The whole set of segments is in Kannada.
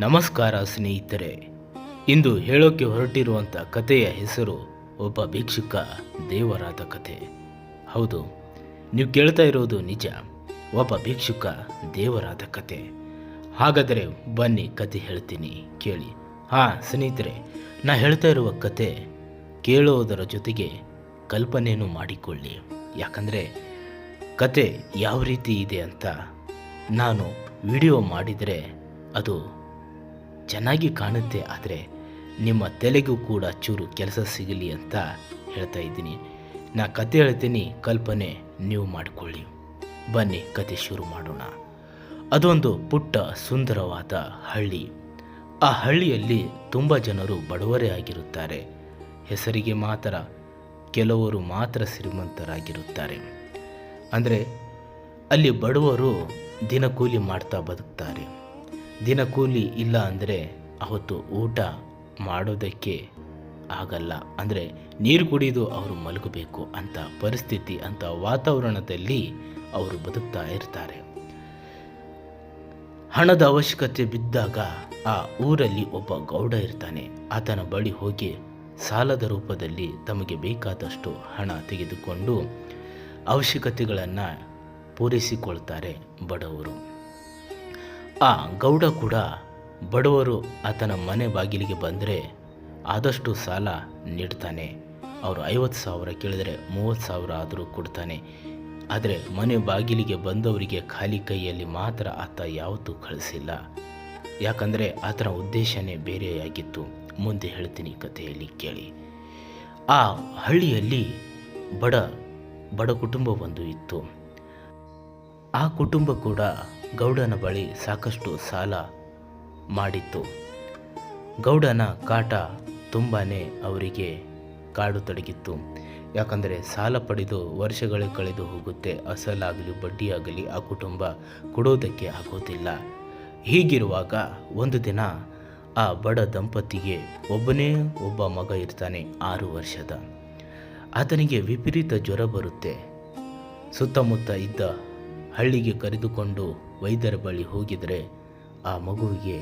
ನಮಸ್ಕಾರ ಸ್ನೇಹಿತರೆ. ಇಂದು ಹೇಳೋಕೆ ಹೊರಟಿರುವಂಥ ಕಥೆಯ ಹೆಸರು ಒಬ್ಬ ಭಿಕ್ಷುಕ ದೇವರಾದ ಕಥೆ. ಹೌದು, ನೀವು ಕೇಳ್ತಾ ಇರೋದು ನಿಜ. ಒಬ್ಬ ಭಿಕ್ಷುಕ ದೇವರಾದ ಕಥೆ. ಹಾಗಾದರೆ ಬನ್ನಿ ಕತೆ ಹೇಳ್ತೀನಿ, ಕೇಳಿ. ಸ್ನೇಹಿತರೆ, ನಾ ಹೇಳ್ತಾ ಇರುವ ಕತೆ ಕೇಳೋದರ ಜೊತೆಗೆ ಕಲ್ಪನೆಯನ್ನು ಮಾಡಿಕೊಳ್ಳಿ. ಯಾಕಂದರೆ ಕತೆ ಯಾವ ರೀತಿ ಇದೆ ಅಂತ ನಾನು ವಿಡಿಯೋ ಮಾಡಿದರೆ ಅದು ಚೆನ್ನಾಗಿ ಕಾಣುತ್ತೆ, ಆದರೆ ನಿಮ್ಮ ತಲೆಗೂ ಕೂಡ ಚೂರು ಕೆಲಸ ಸಿಗಲಿ ಅಂತ ಹೇಳ್ತಾ ಇದ್ದೀನಿ. ನಾ ಕತೆ ಹೇಳ್ತೀನಿ, ಕಲ್ಪನೆ ನೀವು ಮಾಡಿಕೊಳ್ಳಿ. ಬನ್ನಿ ಕತೆ ಶುರು ಮಾಡೋಣ. ಅದೊಂದು ಪುಟ್ಟ ಸುಂದರವಾದ ಹಳ್ಳಿ. ಆ ಹಳ್ಳಿಯಲ್ಲಿ ತುಂಬ ಜನರು ಬಡವರೇ ಆಗಿರುತ್ತಾರೆ. ಹೆಸರಿಗೆ ಮಾತ್ರ ಕೆಲವರು ಮಾತ್ರ ಶ್ರೀಮಂತರಾಗಿರುತ್ತಾರೆ. ಅಂದರೆ ಅಲ್ಲಿ ಬಡವರು ದಿನಕೂಲಿ ಮಾಡ್ತಾ ಬದುಕ್ತಾರೆ. ದಿನಕೂಲಿ ಇಲ್ಲ ಅಂದರೆ ಅವತ್ತು ಊಟ ಮಾಡೋದಕ್ಕೆ ಆಗಲ್ಲ. ಅಂದರೆ ನೀರು ಕುಡಿದು ಅವರು ಮಲಗಬೇಕು ಅಂತ ಪರಿಸ್ಥಿತಿ, ಅಂತ ವಾತಾವರಣದಲ್ಲಿ ಅವರು ಬದುಕ್ತಾ ಇರ್ತಾರೆ. ಹಣದ ಅವಶ್ಯಕತೆ ಬಿದ್ದಾಗ ಆ ಊರಲ್ಲಿ ಒಬ್ಬ ಗೌಡ ಇರ್ತಾನೆ. ಆತನ ಬಳಿ ಹೋಗಿ ಸಾಲದ ರೂಪದಲ್ಲಿ ತಮಗೆ ಬೇಕಾದಷ್ಟು ಹಣ ತೆಗೆದುಕೊಂಡು ಅವಶ್ಯಕತೆಗಳನ್ನು ಪೂರೈಸಿಕೊಳ್ತಾರೆ ಬಡವರು. ಆ ಗೌಡ ಕೂಡ ಬಡವರು ಆತನ ಮನೆ ಬಾಗಿಲಿಗೆ ಬಂದರೆ ಆದಷ್ಟು ಸಾಲ ನೀಡ್ತಾನೆ. ಅವರು 50,000 ಕೇಳಿದರೆ 30,000 ಆದರೂ ಕೊಡ್ತಾನೆ. ಆದರೆ ಮನೆ ಬಾಗಿಲಿಗೆ ಬಂದವರಿಗೆ ಖಾಲಿ ಕೈಯಲ್ಲಿ ಮಾತ್ರ ಆತ ಯಾವತ್ತೂ ಕಳಿಸಿಲ್ಲ. ಯಾಕಂದರೆ ಆತನ ಉದ್ದೇಶನೇ ಬೇರೆಯಾಗಿತ್ತು. ಮುಂದೆ ಹೇಳ್ತೀನಿ ಕಥೆಯಲ್ಲಿ, ಕೇಳಿ. ಆ ಹಳ್ಳಿಯಲ್ಲಿ ಬಡ ಕುಟುಂಬ ಒಂದು ಇತ್ತು. ಆ ಕುಟುಂಬ ಕೂಡ ಗೌಡನ ಬಳಿ ಸಾಕಷ್ಟು ಸಾಲ ಮಾಡಿತ್ತು. ಗೌಡನ ಕಾಟ ತುಂಬಾ ಅವರಿಗೆ ಕಾಡತೊಡಗಿತ್ತು. ಯಾಕಂದರೆ ಸಾಲ ಪಡೆದು ವರ್ಷಗಳೇ ಕಳೆದು ಹೋಗುತ್ತೆ. ಅಸಲಾಗಲಿ ಬಡ್ಡಿಯಾಗಲಿ ಆ ಕುಟುಂಬ ಕೊಡೋದಕ್ಕೆ ಆಗೋದಿಲ್ಲ. ಹೀಗಿರುವಾಗ ಒಂದು ದಿನ ಆ ಬಡ ದಂಪತಿಗೆ ಒಬ್ಬನೇ ಒಬ್ಬ ಮಗ ಇರ್ತಾನೆ, 6 ವರ್ಷದ. ಆತನಿಗೆ ವಿಪರೀತ ಜ್ವರ ಬರುತ್ತೆ. ಸುತ್ತಮುತ್ತ ಇದ್ದ ಹಳ್ಳಿಗೆ ಕರೆದುಕೊಂಡು ವೈದ್ಯರ ಬಳಿ ಹೋಗಿದರೆ ಆ ಮಗುವಿಗೆ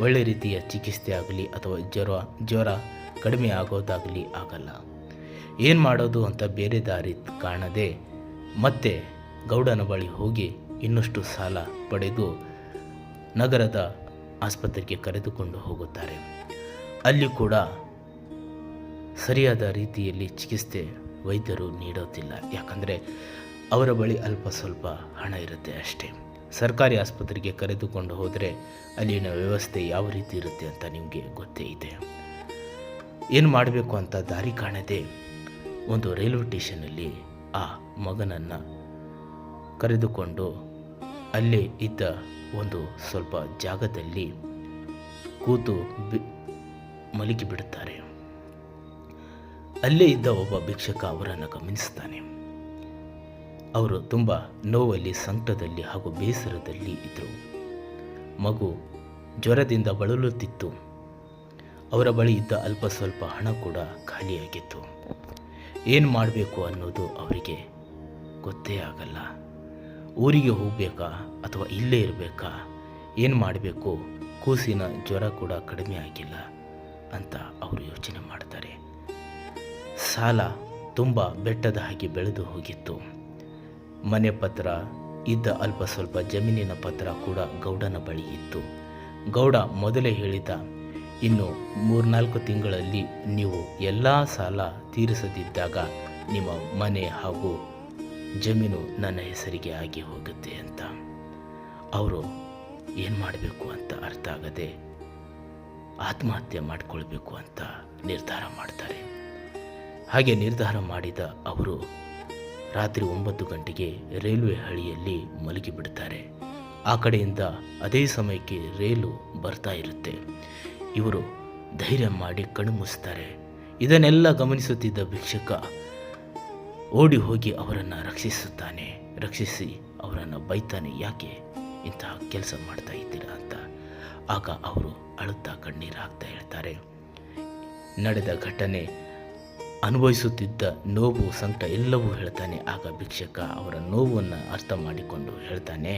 ಒಳ್ಳೆ ರೀತಿಯ ಚಿಕಿತ್ಸೆ ಆಗಲಿ ಅಥವಾ ಜ್ವರ ಕಡಿಮೆ ಆಗೋದಾಗಲಿ ಆಗಲ್ಲ. ಏನು ಮಾಡೋದು ಅಂತ ಬೇರೆ ದಾರಿ ಕಾಣದೆ ಮತ್ತೆ ಗೌಡನ ಬಳಿ ಹೋಗಿ ಇನ್ನಷ್ಟು ಸಾಲ ಪಡೆದು ನಗರದ ಆಸ್ಪತ್ರೆಗೆ ಕರೆದುಕೊಂಡು ಹೋಗುತ್ತಾರೆ. ಅಲ್ಲಿ ಕೂಡ ಸರಿಯಾದ ರೀತಿಯಲ್ಲಿ ಚಿಕಿತ್ಸೆ ವೈದ್ಯರು ನೀಡೋದಿಲ್ಲ. ಯಾಕಂದರೆ ಅವರ ಬಳಿ ಅಲ್ಪ ಸ್ವಲ್ಪ ಹಣ ಇರುತ್ತೆ ಅಷ್ಟೇ. ಸರ್ಕಾರಿ ಆಸ್ಪತ್ರೆಗೆ ಕರೆದುಕೊಂಡು ಹೋದರೆ ಅಲ್ಲಿನ ವ್ಯವಸ್ಥೆ ಯಾವ ರೀತಿ ಇರುತ್ತೆ ಅಂತ ನಿಮಗೆ ಗೊತ್ತೇ ಇದೆ. ಏನು ಮಾಡಬೇಕು ಅಂತ ದಾರಿ ಕಾಣದೆ ಒಂದು ರೈಲ್ವೆ ಸ್ಟೇಷನಲ್ಲಿ ಆ ಮಗನನ್ನು ಕರೆದುಕೊಂಡು ಅಲ್ಲೇ ಇದ್ದ ಒಂದು ಸ್ವಲ್ಪ ಜಾಗದಲ್ಲಿ ಕೂತು ಮಲಗಿಬಿಡುತ್ತಾರೆ. ಅಲ್ಲೇ ಇದ್ದ ಒಬ್ಬ ಭಿಕ್ಷಕ ಅವರನ್ನು ಗಮನಿಸ್ತಾನೆ. ಅವರು ತುಂಬ ನೋವಲ್ಲಿ, ಸಂಕಟದಲ್ಲಿ ಹಾಗೂ ಬೇಸರದಲ್ಲಿ ಇದ್ದರು. ಮಗು ಜ್ವರದಿಂದ ಬಳಲುತ್ತಿತ್ತು. ಅವರ ಬಳಿ ಇದ್ದ ಅಲ್ಪ ಸ್ವಲ್ಪ ಹಣ ಕೂಡ ಖಾಲಿಯಾಗಿತ್ತು. ಏನು ಮಾಡಬೇಕು ಅನ್ನೋದು ಅವರಿಗೆ ಗೊತ್ತೇ ಆಗಲ್ಲ. ಊರಿಗೆ ಹೋಗಬೇಕಾ ಅಥವಾ ಇಲ್ಲೇ ಇರಬೇಕಾ, ಏನು ಮಾಡಬೇಕು, ಕೂಸಿನ ಜ್ವರ ಕೂಡ ಕಡಿಮೆ ಆಗಿಲ್ಲ ಅಂತ ಅವರು ಯೋಚನೆ ಮಾಡ್ತಾರೆ. ಸಾಲ ತುಂಬ ಬೆಟ್ಟದ ಹಾಗೆ ಬೆಳೆದು ಹೋಗಿತ್ತು. ಮನೆ ಪತ್ರ ಇದ್ದ ಅಲ್ಪ ಸ್ವಲ್ಪ ಜಮೀನಿನ ಪತ್ರ ಕೂಡ ಗೌಡನ ಬಳಿ ಇತ್ತು. ಗೌಡ ಮೊದಲೇ ಹೇಳಿದ, ಇನ್ನು 3-4 ತಿಂಗಳಲ್ಲಿ ನೀವು ಎಲ್ಲ ಸಾಲ ತೀರಿಸದಿದ್ದಾಗ ನಿಮ್ಮ ಮನೆ ಹಾಗೂ ಜಮೀನು ನನ್ನ ಹೆಸರಿಗೆ ಆಗಿ ಹೋಗುತ್ತೆ ಅಂತ. ಅವರು ಏನು ಮಾಡಬೇಕು ಅಂತ ಅರ್ಥ ಆಗದೆ ಆತ್ಮಹತ್ಯೆ ಮಾಡಿಕೊಳ್ಬೇಕು ಅಂತ ನಿರ್ಧಾರ ಮಾಡ್ತಾರೆ. ಹಾಗೆ ನಿರ್ಧಾರ ಮಾಡಿದ ಅವರು ರಾತ್ರಿ 9 ಗಂಟೆಗೆ ರೈಲ್ವೆ ಹಳಿಯಲ್ಲಿ ಮಲಗಿಬಿಡ್ತಾರೆ. ಆ ಕಡೆಯಿಂದ ಅದೇ ಸಮಯಕ್ಕೆ ರೈಲು ಬರ್ತಾ ಇರುತ್ತೆ. ಇವರು ಧೈರ್ಯ ಮಾಡಿ ಕಣ್ಣು ಮುಚ್ತಾರೆ. ಇದನ್ನೆಲ್ಲ ಗಮನಿಸುತ್ತಿದ್ದ ಭಿಕ್ಷುಕ ಓಡಿ ಹೋಗಿ ಅವರನ್ನು ರಕ್ಷಿಸುತ್ತಾನೆ. ರಕ್ಷಿಸಿ ಅವರನ್ನು ಬೈತಾನೆ, ಯಾಕೆ ಇಂತಹ ಕೆಲಸ ಮಾಡ್ತಾ ಇದ್ದೀರಾ ಅಂತ. ಆಗ ಅವರು ಅಳುತ್ತಾ ಕಣ್ಣೀರು ಹಾಕ್ತಾ ಹೇಳ್ತಾರೆ. ನಡೆದ ಘಟನೆ, ಅನುಭವಿಸುತ್ತಿದ್ದ ನೋವು, ಸಂಕಟ ಎಲ್ಲವೂ ಹೇಳ್ತಾನೆ. ಆಗ ಭಿಕ್ಷುಕ ಅವರ ನೋವನ್ನು ಅರ್ಥ ಮಾಡಿಕೊಂಡು ಹೇಳ್ತಾನೆ,